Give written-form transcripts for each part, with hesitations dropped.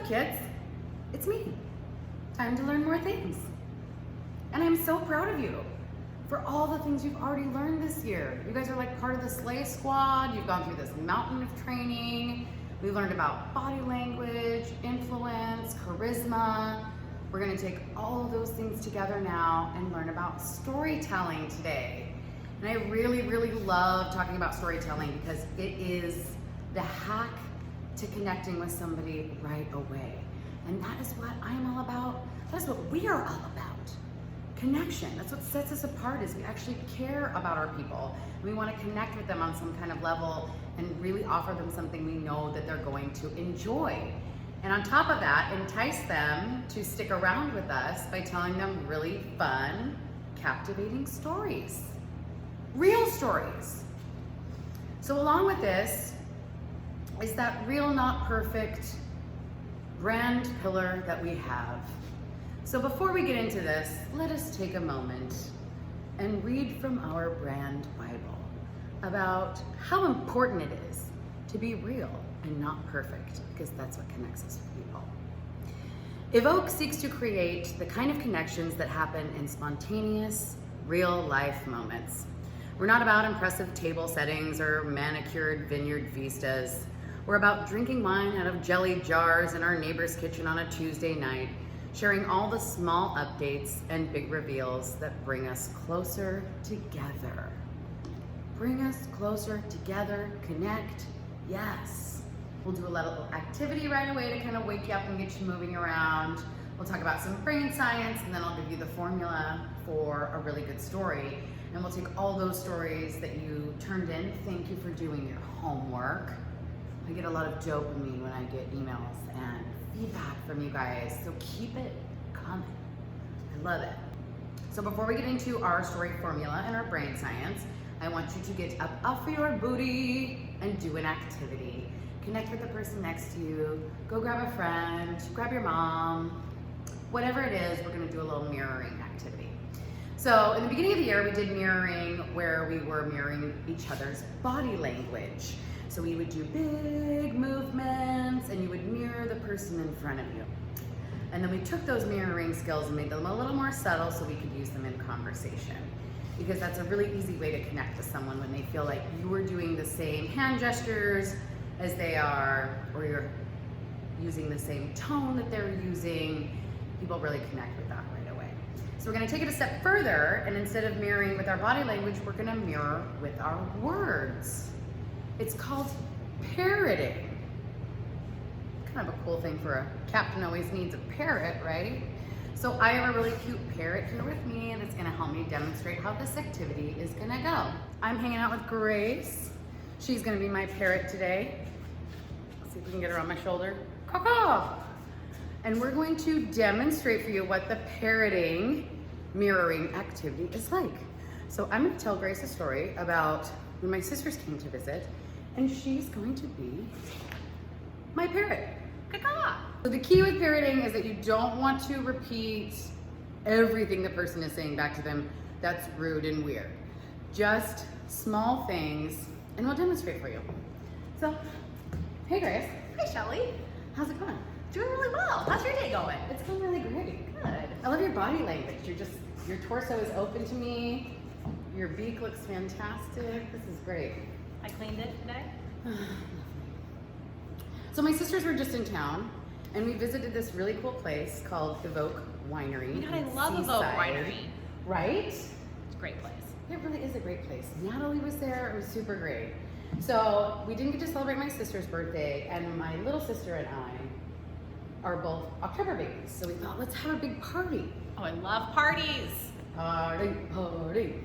kids? It's me. Time to learn more things. And I'm so proud of you for all the things you've already learned this year. You guys are like part of the Slay Squad. You've gone through this mountain of training. We learned about body language, influence, charisma. We're gonna take all of those things together now and learn about storytelling today. And I really, really love talking about storytelling because it is the hack to connecting with somebody right away. And that is what I'm all about. That is what we are all about. Connection. That's what sets us apart, is we actually care about our people. We want to connect with them on some kind of level and really offer them something we know that they're going to enjoy. And on top of that, entice them to stick around with us by telling them really fun, captivating stories. Real stories. So along with this is that real, not perfect brand pillar that we have. So before we get into this, let us take a moment and read from our brand Bible about how important it is to be real and not perfect, because that's what connects us with people. Evoke seeks to create the kind of connections that happen in spontaneous, real life moments. We're not about impressive table settings or manicured vineyard vistas. We're about drinking wine out of jelly jars in our neighbor's kitchen on a Tuesday night, sharing all the small updates and big reveals that bring us closer together. Bring us closer together, connect, yes. We'll do a little activity right away to kind of wake you up and get you moving around. We'll talk about some brain science, and then I'll give you the formula for a really good story. And we'll take all those stories that you turned in. Thank you for doing your homework. I get a lot of dopamine when I get emails and feedback from you guys, so keep it coming. I love it. So before we get into our story formula and our brain science, I want you to get up off your booty and do an activity. Connect with the person next to you, go grab a friend, grab your mom, whatever it is, we're gonna do a little mirroring activity. So in the beginning of the year, we did mirroring where we were mirroring each other's body language. So we would do big movements and you would mirror the person in front of you. And then we took those mirroring skills and made them a little more subtle so we could use them in conversation. Because that's a really easy way to connect with someone when they feel like you are doing the same hand gestures as they are, or you're using the same tone that they're using. People really connect with that right away. So we're gonna take it a step further, and instead of mirroring with our body language, we're gonna mirror with our words. It's called parroting. Kind of a cool thing for a captain always needs a parrot, right? So I have a really cute parrot here with me that's gonna help me demonstrate how this activity is gonna go. I'm hanging out with Grace. She's gonna be my parrot today. Let's see if we can get her on my shoulder. Caw-caw! And we're going to demonstrate for you what the parroting mirroring activity is like. So I'm gonna tell Grace a story about when my sisters came to visit, and she's going to be my parrot. Caw-caw! So the key with parroting is that you don't want to repeat everything the person is saying back to them. That's rude and weird. Just small things, and we'll demonstrate for you. So, hey Grace. Hi Shelly. How's it going? Doing really well. How's your day going? It's going really great. Good. I love your body language. Your torso is open to me. Your beak looks fantastic. This is great. I cleaned it today. So my sisters were just in town, and we visited this really cool place called Evoke Winery. God, I in love Evoke Seaside. Winery. Right? It's a great place. It really is a great place. Natalie was there. It was super great. So we didn't get to celebrate my sister's birthday, and my little sister and I are both October babies. So we thought, let's have a big party. Oh, I love parties. Party, party.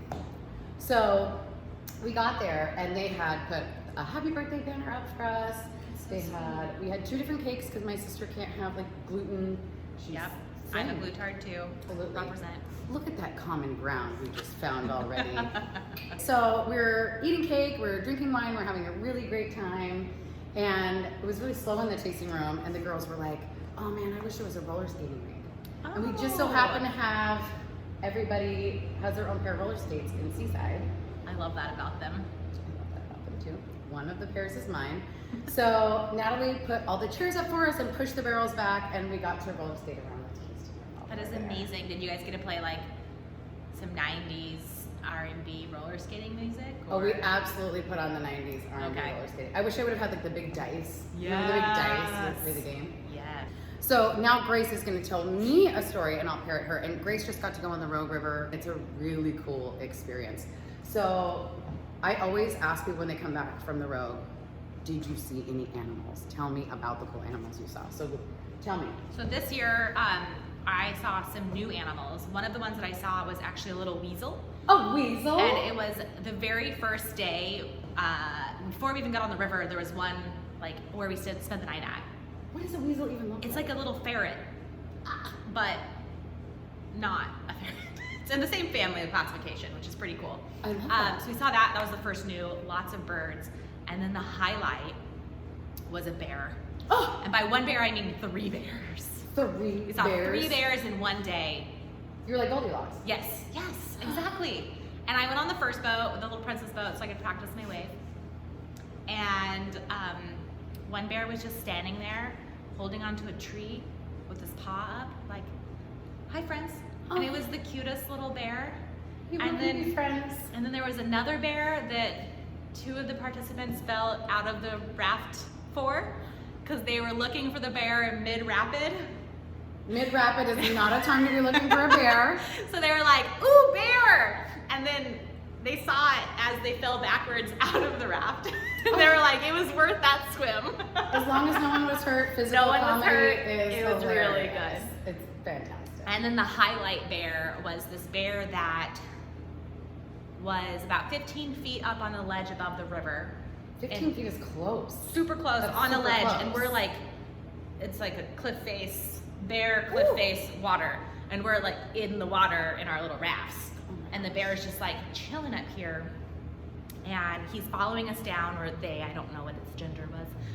So we got there, and they had put a happy birthday banner up for us. We had 2 different cakes because my sister can't have like gluten. She's Yep. I'm a thin. glutard too. Absolutely. Represent. Look at that common ground we just found already. So we're eating cake, we're drinking wine, we're having a really great time. And it was really slow in the tasting room, and the girls were like, oh man, I wish there was a roller skating rink. Oh. And we just so happen to have, everybody has their own pair of roller skates in Seaside. I love that about them. I love that about them too. one of the pairs is mine. So Natalie put all the chairs up for us and pushed the barrels back, and we got to roller skate around the Kingston River. That is amazing. Did you guys get to play like some 90s R&B roller skating music? Oh, we or- absolutely put on the 90s R&B Okay. roller skating. I wish I would have had like the big dice. Remember the big dice Yes. to play the game? Yeah. So now Grace is going to tell me a story and I'll parrot her. And Grace just got to go on the Rogue River. It's a really cool experience. So I always ask people when they come back from the Rogue, did you see any animals? Tell me about the cool animals you saw. So tell me. So this year, I saw some new animals. One of the ones that I saw was actually a little weasel. A weasel? And it was the very first day, before we even got on the river, there was one like where we spent the night at. What does a weasel even look It's like? like a little ferret, but not a ferret. It's in the same family of classification, which is pretty cool. I love that. So we saw that. That was the first new. Lots of birds, and then the highlight was a bear. Oh, And by one bear, I mean 3 bears. 3 We saw bears. 3 bears in one day. You're like Goldilocks. Yes, exactly. And I went on the first boat, the little princess boat, so I could practice my wave. And one bear was just standing there, holding onto a tree with his paw up, like, "Hi, friends." And it was the cutest little bear. You And want to then- be friends. And then there was another bear that 2 of the participants fell out of the raft for, because they were looking for the bear mid-rapid. Mid-rapid is not a time to be looking for a bear. So they were like, "Ooh, bear!" And then they saw it as they fell backwards out of the raft. And they were like, it was worth that swim. As long as no one was hurt, physical No one was comedy hurt. is It was really hilarious. It's fantastic. And then the highlight bear was this bear that was about 15 feet up on a ledge above the river. 15 and feet is close. super close That's on a super ledge. close. And we're like, it's like a cliff face, bare cliff Ooh. face water. And we're like in the water in our little rafts. Oh my And the bear is just like chilling up here. And he's following us down, or they, I don't know what its gender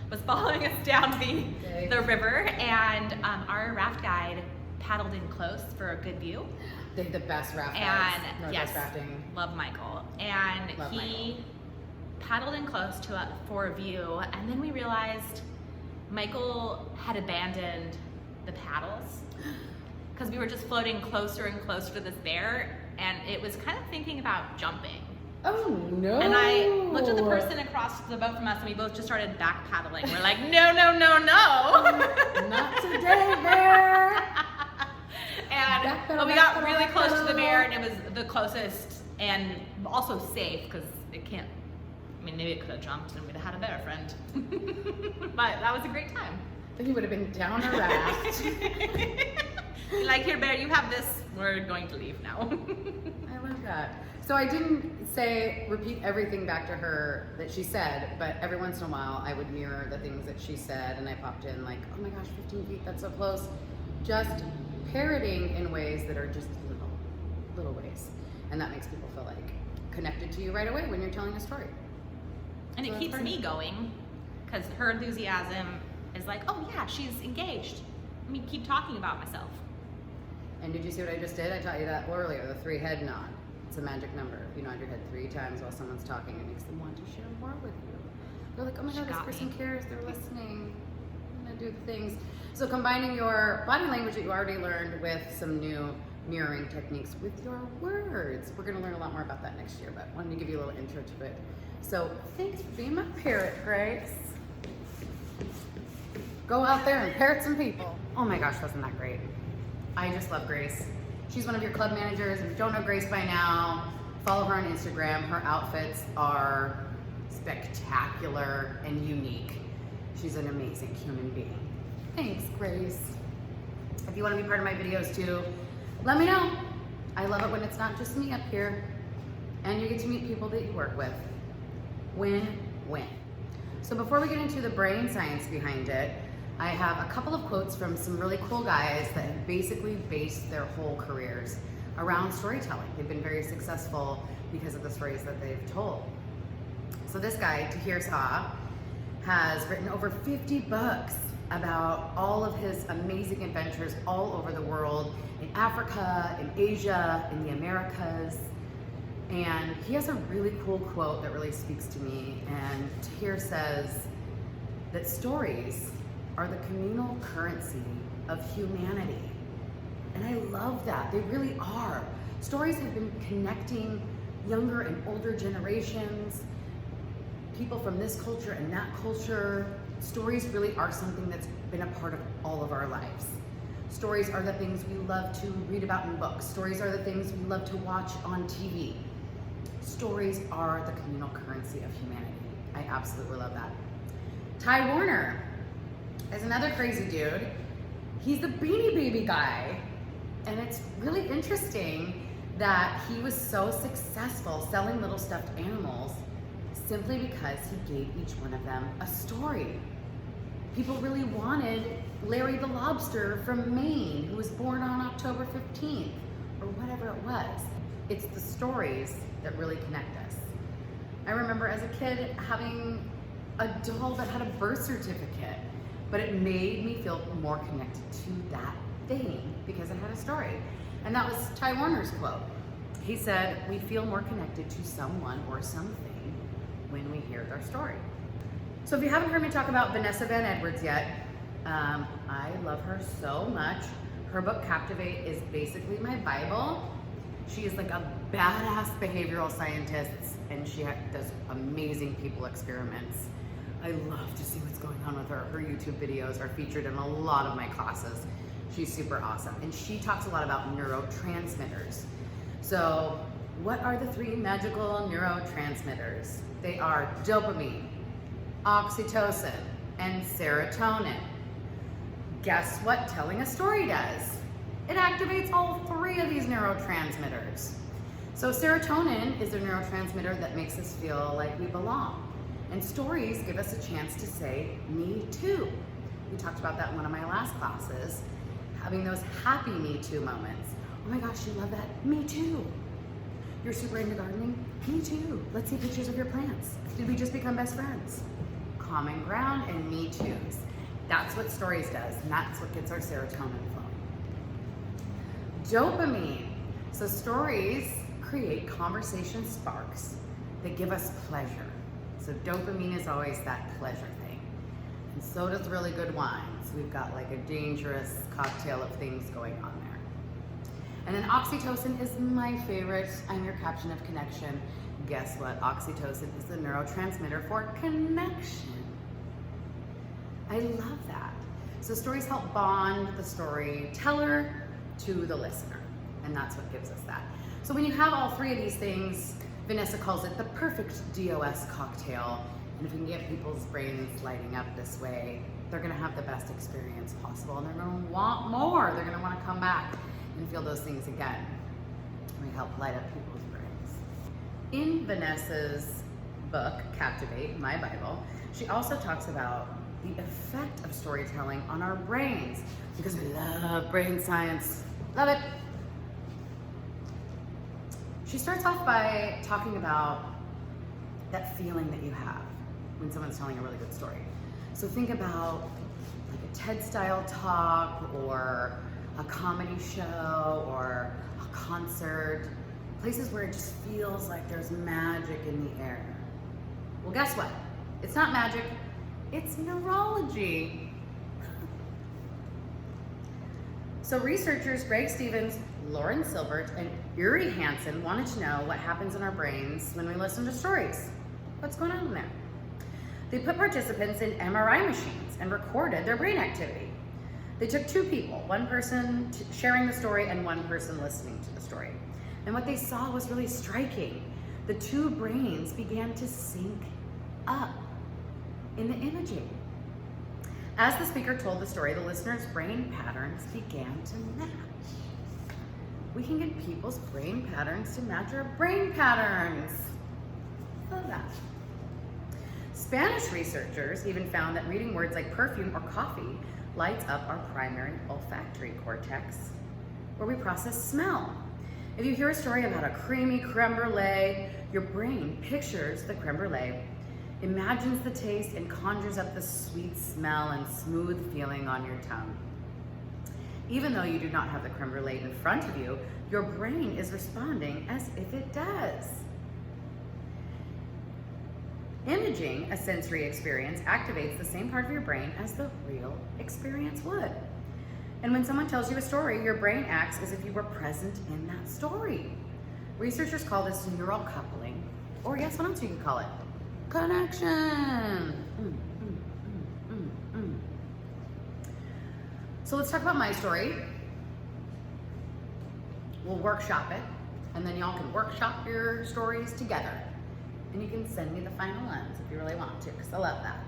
was following us down They. the river. And our raft guide paddled in close for a good view. They have the best raft And guides, Northwest yes, rafting. love Michael. And Love he Michael. paddled in close for a view. And then we realized Michael had abandoned the paddles because we were just floating closer and closer to this bear. And it was kind of thinking about jumping. Oh no! And I looked at the person across the boat from us, and we both just started back paddling. We're like, no, no, no, no. Not today, bear. And pedal, we back got pedal, really back close to the pedal. bear, and it was the closest and also safe because it can't. I mean, maybe it could have jumped, and we'd have had a better friend. But that was a great time. Then he would have been down a raft. Be like, here, bear, you have this. We're going to leave now. I love that. So I didn't repeat everything back to her that she said, but every once in a while I would mirror the things that she said, and I popped in like, oh my gosh, 15 feet, that's so close. Just parroting in ways that are just little ways. And that makes people feel like connected to you right away when you're telling a story. And So it that's keeps fun. me going because her enthusiasm is like, oh yeah, she's engaged. Let me keep talking about myself. And did you see what I just did? I taught you that earlier, the 3 head nod. It's a magic number. If you nod your head 3 times while someone's talking, it makes them want to share more with you. They're like, oh my She god, this got person me. cares, they're listening. I'm gonna do the things. So combining your body language that you already learned with some new mirroring techniques with your words. We're gonna learn a lot more about that next year, but wanted to give you a little intro to it. So thanks for being my parrot, Grace. Go out there and parrot some people. Oh my gosh, wasn't that great? I just love Grace. She's one of your club managers. If you don't know Grace by now, follow her on Instagram. Her outfits are spectacular and unique. She's an amazing human being. Thanks, Grace. If you want to be part of my videos too, let me know. I love it when it's not just me up here and you get to meet people that you work with. Win-win. So before we get into the brain science behind it, I have a couple of quotes from some really cool guys that have basically based their whole careers around storytelling. They've been very successful because of the stories that they've told. So this guy, Tahir Shah, has written over 50 books about all of his amazing adventures all over the world, in Africa, in Asia, in the Americas. And he has a really cool quote that really speaks to me. And Tahir says that stories are the communal currency of humanity. And I love that. They really are. Stories have been connecting younger and older generations, people from this culture and that culture. Stories really are something that's been a part of all of our lives. Stories are the things we love to read about in books. Stories are the things we love to watch on TV. Stories are the communal currency of humanity. I absolutely love that. Ty Warner is another crazy dude. He's the Beanie Baby guy. And it's really interesting that he was so successful selling little stuffed animals simply because he gave each one of them a story. People really wanted Larry the Lobster from Maine, who was born on October 15th, or whatever it was. It's the stories that really connect us. I remember as a kid having a doll that had a birth certificate, but it made me feel more connected to that thing because it had a story. And that was Ty Warner's quote. He said, "We feel more connected to someone or something when we hear their story." So if you haven't heard me talk about Vanessa Van Edwards yet, I love her so much. Her book Captivate is basically my Bible. She is like a badass behavioral scientist, and she does amazing people experiments. I love to see what's going on with her. Her YouTube videos are featured in a lot of my classes. She's super awesome. And she talks a lot about neurotransmitters. So what are the three magical neurotransmitters? They are dopamine, oxytocin, and serotonin. Guess what telling a story does? It activates all three of these neurotransmitters. So serotonin is a neurotransmitter that makes us feel like we belong. And stories give us a chance to say, me too. We talked about that in one of my last classes, having those happy me too moments. Oh my gosh, you love that? Me too. You're super into gardening? Me too. Let's see pictures of your plants. Did we just become best friends? Common ground and me too's. That's what stories does, and that's what gets our serotonin flowing. Dopamine. So stories create conversation sparks that give us pleasure. So dopamine is always that pleasure thing. And so does really good wines. We've got like a dangerous cocktail of things going on there. And then oxytocin is my favorite. I'm your captain of connection. Guess what? Oxytocin is the neurotransmitter for connection. I love that. So stories help bond the storyteller to the listener, and that's what gives us that. So when you have all three of these things, Vanessa calls it the perfect DOS cocktail. And if we can get people's brains lighting up this way, they're gonna have the best experience possible, and they're gonna want more. They're gonna wanna come back and feel those things again. We help light up people's brains. In Vanessa's book, Captivate, my Bible, she also talks about the effect of storytelling on our brains, because we love brain science. Love it. She starts off by talking about that feeling that you have when someone's telling a really good story. So think about like a TED-style talk, or a comedy show, or a concert, places where it just feels like there's magic in the air. Well, guess what? It's not magic, it's neurology. So researchers Greg Stevens, Lauren Silbert, and Uri Hansen wanted to know what happens in our brains when we listen to stories. What's going on in there? They put participants in MRI machines and recorded their brain activity. They took two people, one person sharing the story and one person listening to the story. And what they saw was really striking. The two brains began to sync up in the imaging. As the speaker told the story, the listener's brain patterns began to match. We can get people's brain patterns to match our brain patterns. Love that. Spanish researchers even found that reading words like perfume or coffee lights up our primary olfactory cortex, where we process smell. If you hear a story about a creamy creme brulee, your brain pictures the creme brulee, imagines the taste, and conjures up the sweet smell and smooth feeling on your tongue. Even though you do not have the creme brulee in front of you, your brain is responding as if it does. Imaging a sensory experience activates the same part of your brain as the real experience would. And when someone tells you a story, your brain acts as if you were present in that story. Researchers call this neural coupling, or guess what else you could call it? Connection. So let's talk about my story. We'll workshop it, and then y'all can workshop your stories together. And you can send me the final ones if you really want to, because I love that.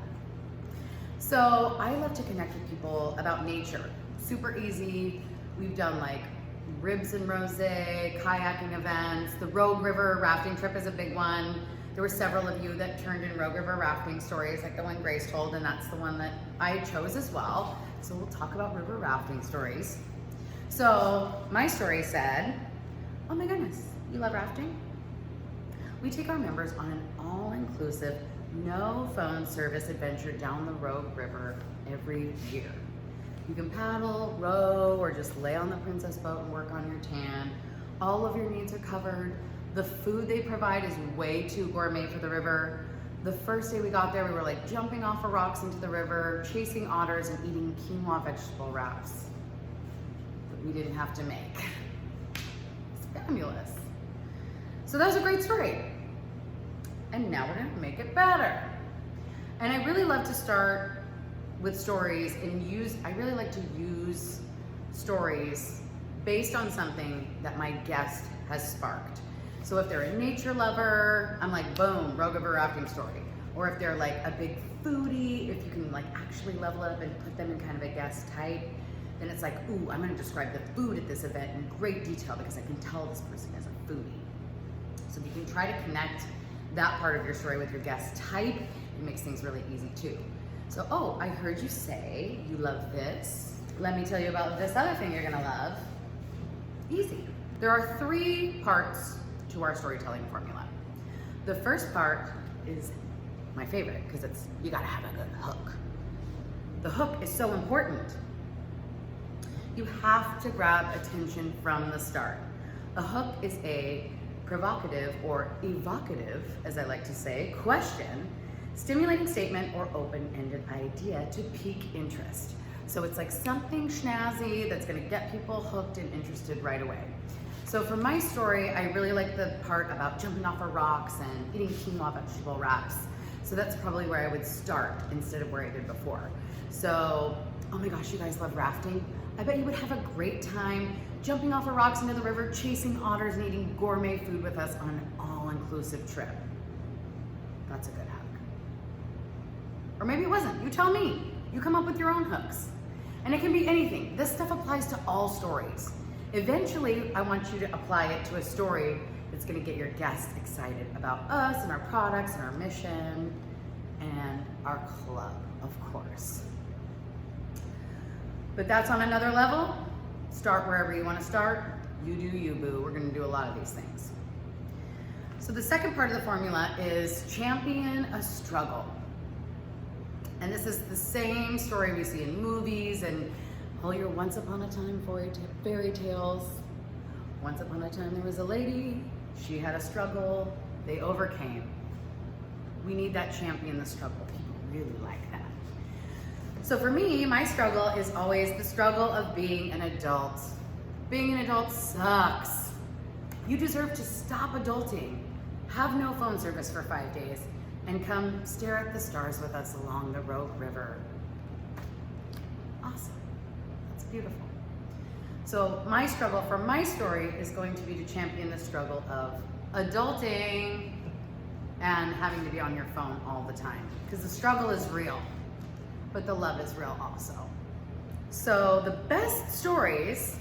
So I love to connect with people about nature. Super easy. We've done like Ribs and Rosé, kayaking events. The Rogue River rafting trip is a big one. There were several of you that turned in Rogue River rafting stories, like the one Grace told, and that's the one that I chose as well. So we'll talk about river rafting stories. So my story said, oh my goodness, you love rafting? We take our members on an all-inclusive, no phone service adventure down the Rogue River every year. You can paddle, row, or just lay on the Princess boat and work on your tan. All of your needs are covered. The food they provide is way too gourmet for the river. The first day we got there, we were like jumping off of rocks into the river, chasing otters, and eating quinoa vegetable wraps that we didn't have to make. It's fabulous. So that was a great story. And now we're gonna make it better. And I really love to start with stories and I really like to use stories based on something that my guest has sparked. So if they're a nature lover, I'm like, boom, Rogue River rafting story. Or if they're like a big foodie, if you can like actually level up and put them in kind of a guest type, then it's like, ooh, I'm gonna describe the food at this event in great detail because I can tell this person is a foodie. So if you can try to connect that part of your story with your guest type, it makes things really easy too. So, oh, I heard you say you love this. Let me tell you about this other thing you're gonna love. Easy. There are 3 parts to our storytelling formula. The first part is my favorite because you gotta have a good hook. The hook is so important. You have to grab attention from the start. A hook is a provocative or evocative, as I like to say, question, stimulating statement, or open-ended idea to pique interest. So it's like something snazzy that's gonna get people hooked and interested right away. So for my story, I really like the part about jumping off of rocks and eating quinoa vegetable wraps. So that's probably where I would start instead of where I did before. So, oh my gosh, you guys love rafting? I bet you would have a great time jumping off of rocks into the river, chasing otters, and eating gourmet food with us on an all-inclusive trip. That's a good hook. Or maybe it wasn't. You tell me. You come up with your own hooks. And it can be anything. This stuff applies to all stories. Eventually, I want you to apply it to a story that's gonna get your guests excited about us and our products and our mission and our club, of course. But that's on another level. Start wherever you wanna start. You do you, boo. We're gonna do a lot of these things. So the second part of the formula is champion a struggle. And this is the same story we see in movies and all your once upon a time fairy tales. Once upon a time there was a lady, she had a struggle, they overcame. We need that champion the struggle. People really like that. So for me, my struggle is always the struggle of being an adult. Being an adult sucks. You deserve to stop adulting, have no phone service for 5 days, and come stare at the stars with us along the Rogue River. Awesome. That's beautiful. So my struggle for my story is going to be to champion the struggle of adulting and having to be on your phone all the time. Because the struggle is real, but the love is real also. So the best stories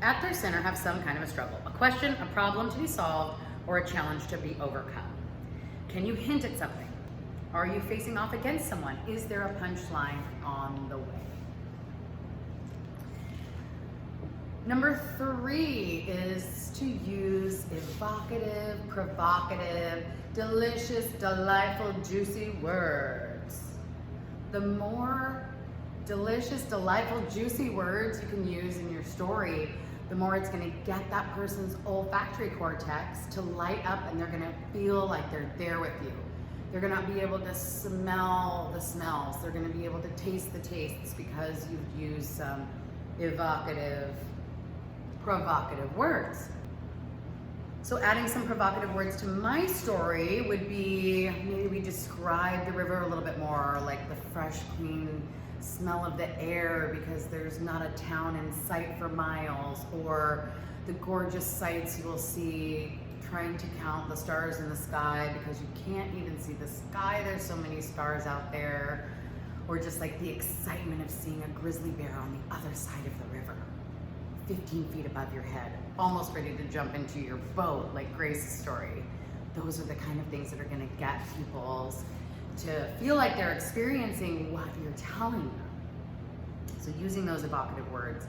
at their center have some kind of a struggle, a question, a problem to be solved, or a challenge to be overcome. Can you hint at something? Are you facing off against someone? Is there a punchline on the way? Number 3 is to use evocative, provocative, delicious, delightful, juicy words. The more delicious, delightful, juicy words you can use in your story, the more it's gonna get that person's olfactory cortex to light up, and they're gonna feel like they're there with you. They're gonna be able to smell the smells. They're gonna be able to taste the tastes because you've used some evocative, provocative words. So adding some provocative words to my story would be, maybe we describe the river a little bit more, like the fresh, clean smell of the air because there's not a town in sight for miles, or the gorgeous sights you will see trying to count the stars in the sky because you can't even see the sky, there's so many stars out there, or just like the excitement of seeing a grizzly bear on the other side of the river, 15 feet above your head, almost ready to jump into your boat like Grace's story. Those are the kind of things that are gonna get people to feel like they're experiencing what you're telling them. So using those evocative words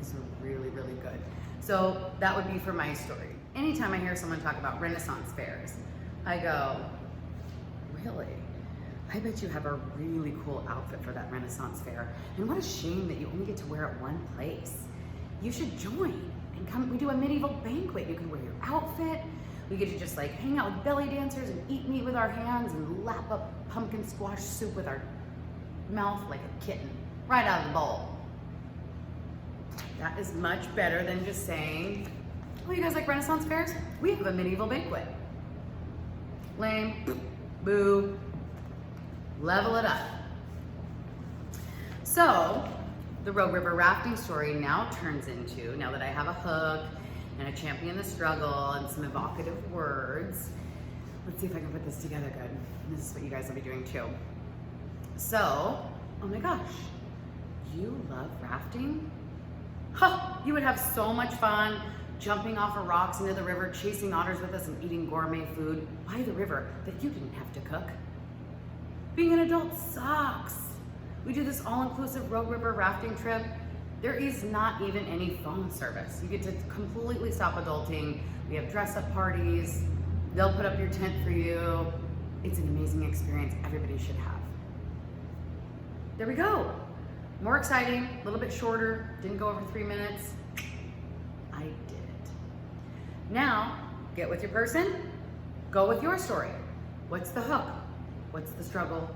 is really, really good. So that would be for my story. Anytime I hear someone talk about Renaissance fairs, I go, really? I bet you have a really cool outfit for that Renaissance fair. And what a shame that you only get to wear it one place. You should join and come. We do a medieval banquet. You can wear your outfit. We get to just like hang out with belly dancers and eat meat with our hands and lap up pumpkin squash soup with our mouth like a kitten, right out of the bowl. That is much better than just saying, oh, you guys like Renaissance fairs? We have a medieval banquet. Lame, boo, level it up. So, the Rogue River rafting story now turns into, now that I have a hook and I champion the struggle and some evocative words, let's see if I can put this together good. This is what you guys will be doing too. So, oh my gosh, you love rafting? Huh, you would have so much fun jumping off of rocks into the river, chasing otters with us and eating gourmet food by the river that you didn't have to cook. Being an adult sucks. We do this all-inclusive Rogue River rafting trip. There is not even any phone service. You get to completely stop adulting. We have dress-up parties. They'll put up your tent for you. It's an amazing experience everybody should have. There we go. More exciting, a little bit shorter, didn't go over 3 minutes. I did it. Now, get with your person, go with your story. What's the hook? What's the struggle?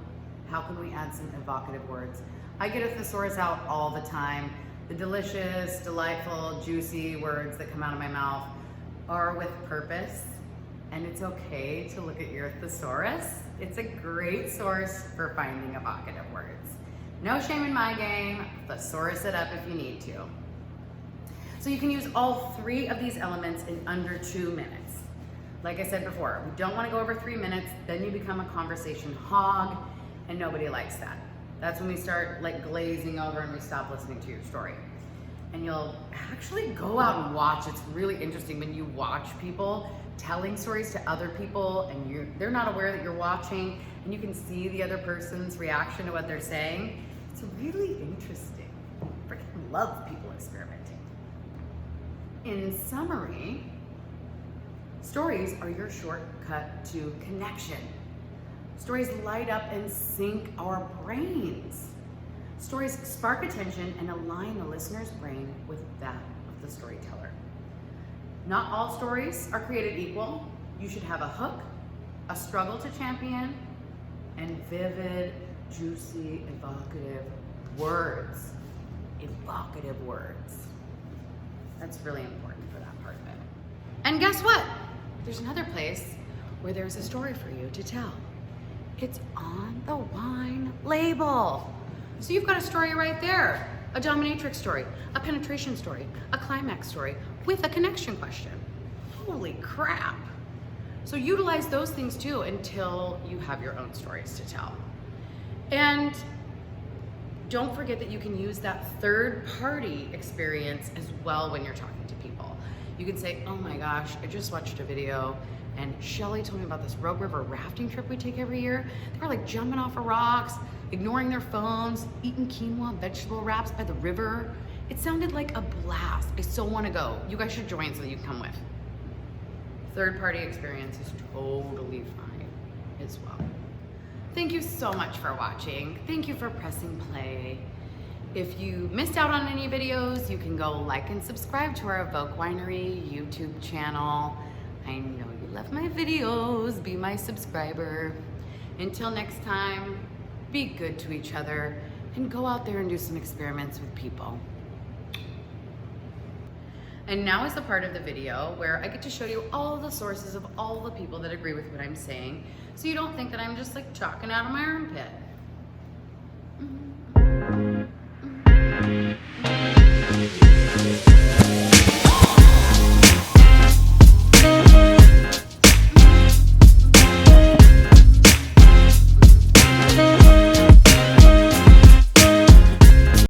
How can we add some evocative words? I get a thesaurus out all the time. The delicious, delightful, juicy words that come out of my mouth are with purpose, and it's okay to look at your thesaurus. It's a great source for finding evocative words. No shame in my game, thesaurus it up if you need to. So you can use all 3 of these elements in under 2 minutes. Like I said before, we don't want to go over 3 minutes, then you become a conversation hog, and nobody likes that. That's when we start like glazing over and we stop listening to your story. And you'll actually go out and watch. It's really interesting when you watch people telling stories to other people and they're not aware that you're watching, and you can see the other person's reaction to what they're saying. It's really interesting. I freaking love people experimenting. In summary, stories are your shortcut to connection. Stories light up and sync our brains. Stories spark attention and align the listener's brain with that of the storyteller. Not all stories are created equal. You should have a hook, a struggle to champion, and vivid, juicy, evocative words. Evocative words. That's really important for that part of it. And guess what? There's another place where there's a story for you to tell. It's on the wine label. So you've got a story right there. A dominatrix story, a penetration story, a climax story with a connection question. Holy crap. So utilize those things too until you have your own stories to tell. And don't forget that you can use that third party experience as well when you're talking to people. You can say, oh my gosh, I just watched a video and Shelly told me about this Rogue River rafting trip we take every year. They were like jumping off of rocks, ignoring their phones, eating quinoa and vegetable wraps by the river. It sounded like a blast. I so want to go. You guys should join so that you can come with. Third party experience is totally fine as well. Thank you so much for watching. Thank you for pressing play. If you missed out on any videos, you can go like and subscribe to our Evoke Winery YouTube channel. I know you love my videos, be my subscriber. Until next time, be good to each other and go out there and do some experiments with people. And now is the part of the video where I get to show you all the sources of all the people that agree with what I'm saying, so you don't think that I'm just like talking out of my armpit.